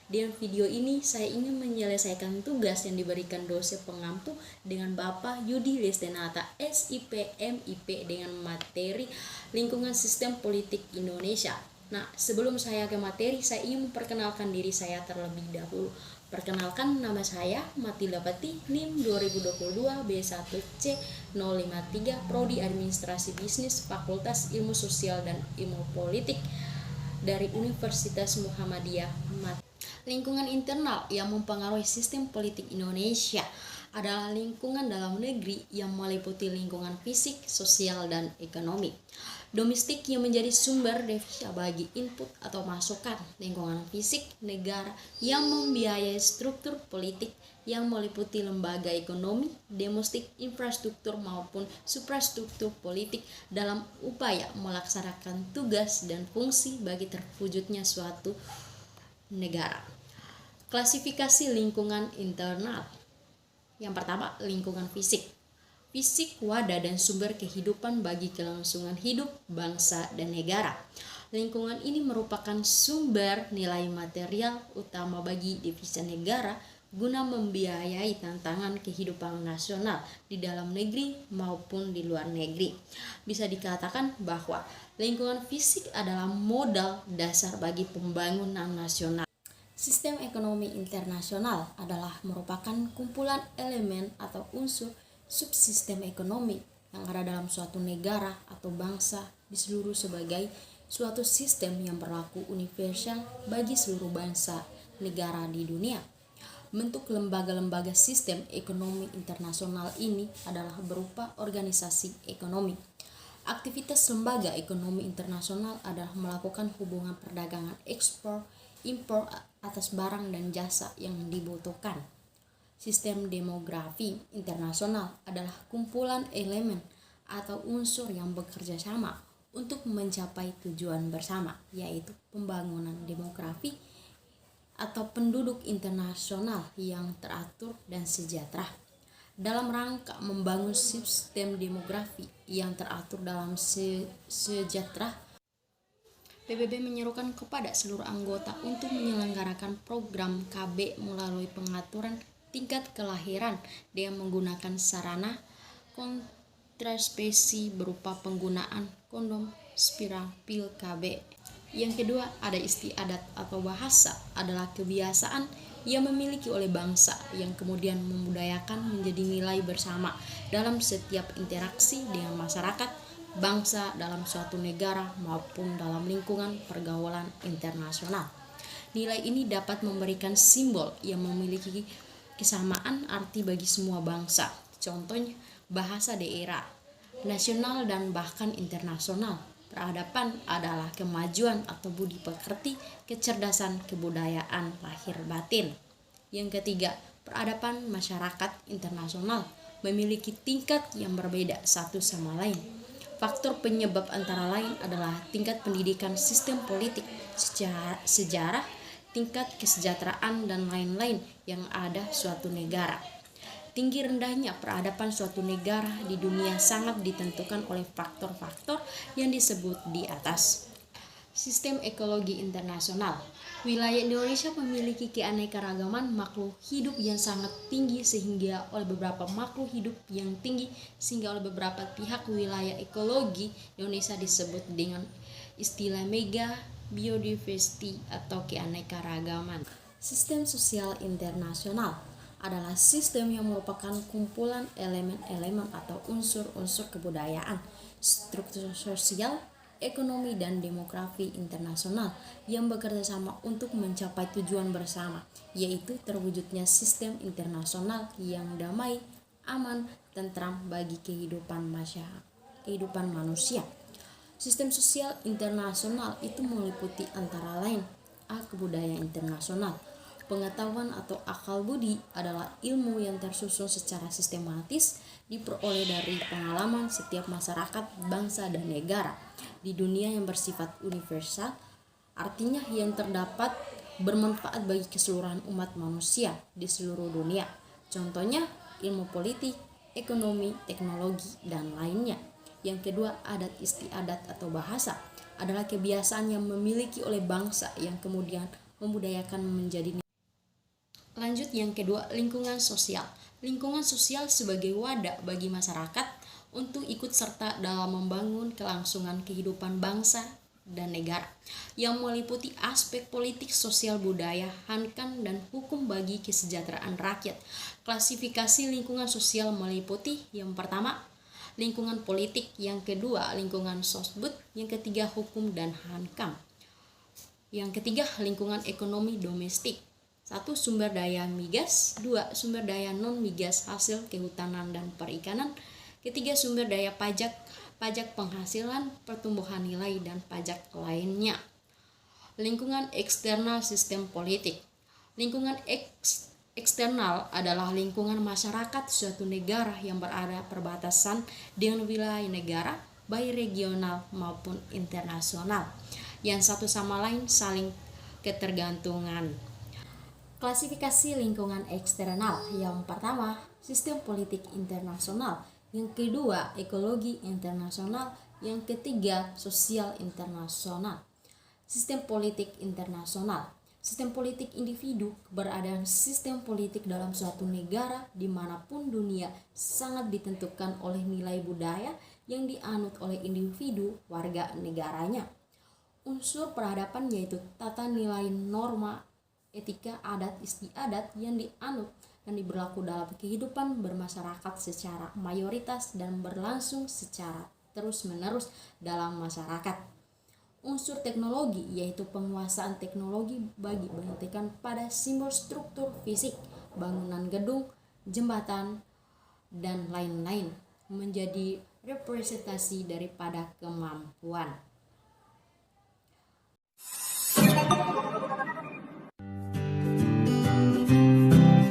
Dengan video ini saya ingin menyelesaikan tugas yang diberikan dosen pengampu dengan Bapak Yudi Lestenata SIP MIP dengan materi lingkungan sistem politik Indonesia. Nah, sebelum saya ke materi, saya ingin memperkenalkan diri saya terlebih dahulu. Perkenalkan, nama saya Matilda Pati, NIM 2022 B1C 053, Prodi Administrasi Bisnis, Fakultas Ilmu Sosial dan Ilmu Politik dari Universitas Muhammadiyah. Lingkungan internal yang mempengaruhi sistem politik Indonesia adalah lingkungan dalam negeri yang meliputi lingkungan fisik, sosial, dan ekonomi. Domestik yang menjadi sumber devisa bagi input atau masukan, lingkungan fisik negara yang membiayai struktur politik yang meliputi lembaga ekonomi, domestik, infrastruktur maupun suprastruktur politik dalam upaya melaksanakan tugas dan fungsi bagi terwujudnya suatu negara. Klasifikasi lingkungan internal. Yang pertama, lingkungan fisik. Fisik, wadah dan sumber kehidupan bagi kelangsungan hidup bangsa dan negara. Lingkungan ini merupakan sumber nilai material utama bagi devisa negara guna membiayai tantangan kehidupan nasional di dalam negeri maupun di luar negeri. Bisa dikatakan bahwa lingkungan fisik adalah modal dasar bagi pembangunan nasional. Sistem ekonomi internasional adalah merupakan kumpulan elemen atau unsur subsistem ekonomi yang ada dalam suatu negara atau bangsa di seluruh sebagai suatu sistem yang berlaku universal bagi seluruh bangsa negara di dunia. Bentuk lembaga-lembaga sistem ekonomi internasional ini adalah berupa organisasi ekonomi. Aktivitas lembaga ekonomi internasional adalah melakukan hubungan perdagangan ekspor, impor atas barang dan jasa yang dibutuhkan. Sistem demografi internasional adalah kumpulan elemen atau unsur yang bekerja sama untuk mencapai tujuan bersama, yaitu pembangunan demografi atau penduduk internasional yang teratur dan sejahtera. Dalam rangka membangun sistem demografi yang teratur dalam sejahtera, PBB menyerukan kepada seluruh anggota untuk menyelenggarakan program KB melalui pengaturan tingkat kelahiran dengan menggunakan sarana kontrasepsi berupa penggunaan kondom, spiral, pil KB. Yang kedua, ada istiadat atau bahasa adalah kebiasaan yang memiliki oleh bangsa yang kemudian membudayakan menjadi nilai bersama dalam setiap interaksi dengan masyarakat bangsa dalam suatu negara maupun dalam lingkungan pergaulan internasional. Nilai ini dapat memberikan simbol yang memiliki kesamaan arti bagi semua bangsa. Contohnya, bahasa daerah, nasional dan bahkan internasional. Peradaban adalah kemajuan atau budi pekerti, kecerdasan, kebudayaan lahir batin. Yang ketiga, peradaban masyarakat internasional memiliki tingkat yang berbeda satu sama lain. Faktor penyebab antara lain adalah tingkat pendidikan, sistem politik, sejarah, tingkat kesejahteraan, dan lain-lain yang ada suatu negara. Tinggi rendahnya peradaban suatu negara di dunia sangat ditentukan oleh faktor-faktor yang disebut di atas. Sistem ekologi internasional. Wilayah Indonesia memiliki keanekaragaman makhluk hidup yang sangat tinggi sehingga oleh beberapa makhluk hidup yang tinggi sehingga oleh beberapa pihak wilayah ekologi Indonesia disebut dengan istilah mega biodiversity atau keanekaragaman. Sistem sosial internasional adalah sistem yang merupakan kumpulan elemen-elemen atau unsur-unsur kebudayaan, struktur sosial, ekonomi, dan demografi internasional yang bekerja sama untuk mencapai tujuan bersama, yaitu terwujudnya sistem internasional yang damai, aman, tentram bagi kehidupan manusia. Sistem sosial internasional itu meliputi antara lain kebudayaan internasional. Pengetahuan atau akal budi adalah ilmu yang tersusun secara sistematis diperoleh dari pengalaman setiap masyarakat, bangsa, dan negara di dunia yang bersifat universal, artinya yang terdapat bermanfaat bagi keseluruhan umat manusia di seluruh dunia. Contohnya ilmu politik, ekonomi, teknologi, dan lainnya. Yang kedua, adat istiadat atau bahasa adalah kebiasaan yang memiliki oleh bangsa yang kemudian membudayakan menjadi. Lanjut yang kedua, lingkungan sosial. Lingkungan sosial sebagai wadah bagi masyarakat untuk ikut serta dalam membangun kelangsungan kehidupan bangsa dan negara yang meliputi aspek politik, sosial, budaya, hankam, dan hukum bagi kesejahteraan rakyat. Klasifikasi lingkungan sosial meliputi yang pertama, lingkungan politik, yang kedua, lingkungan sosbud, yang ketiga, hukum dan hankam. Yang ketiga, lingkungan ekonomi domestik. 1. Sumber daya migas. 2. Sumber daya non-migas hasil kehutanan dan perikanan. Ketiga, sumber daya pajak, pajak penghasilan, pertumbuhan nilai, dan pajak lainnya. Lingkungan eksternal sistem politik. Lingkungan eksternal adalah lingkungan masyarakat suatu negara yang berada perbatasan dengan wilayah negara, baik regional maupun internasional, yang satu sama lain saling ketergantungan. Klasifikasi lingkungan eksternal. Yang pertama, sistem politik internasional. Yang kedua, ekologi internasional. Yang ketiga, sosial internasional. Sistem politik internasional. Sistem politik individu. Keberadaan sistem politik dalam suatu negara dimanapun dunia sangat ditentukan oleh nilai budaya yang dianut oleh individu warga negaranya. Unsur peradaban yaitu tata nilai, norma, etika, adat istiadat yang dianut dan diberlaku dalam kehidupan bermasyarakat secara mayoritas dan berlangsung secara terus-menerus dalam masyarakat. Unsur teknologi yaitu penguasaan teknologi bagi menghentikan pada simbol struktur fisik, bangunan gedung, jembatan, dan lain-lain menjadi representasi daripada kemampuan.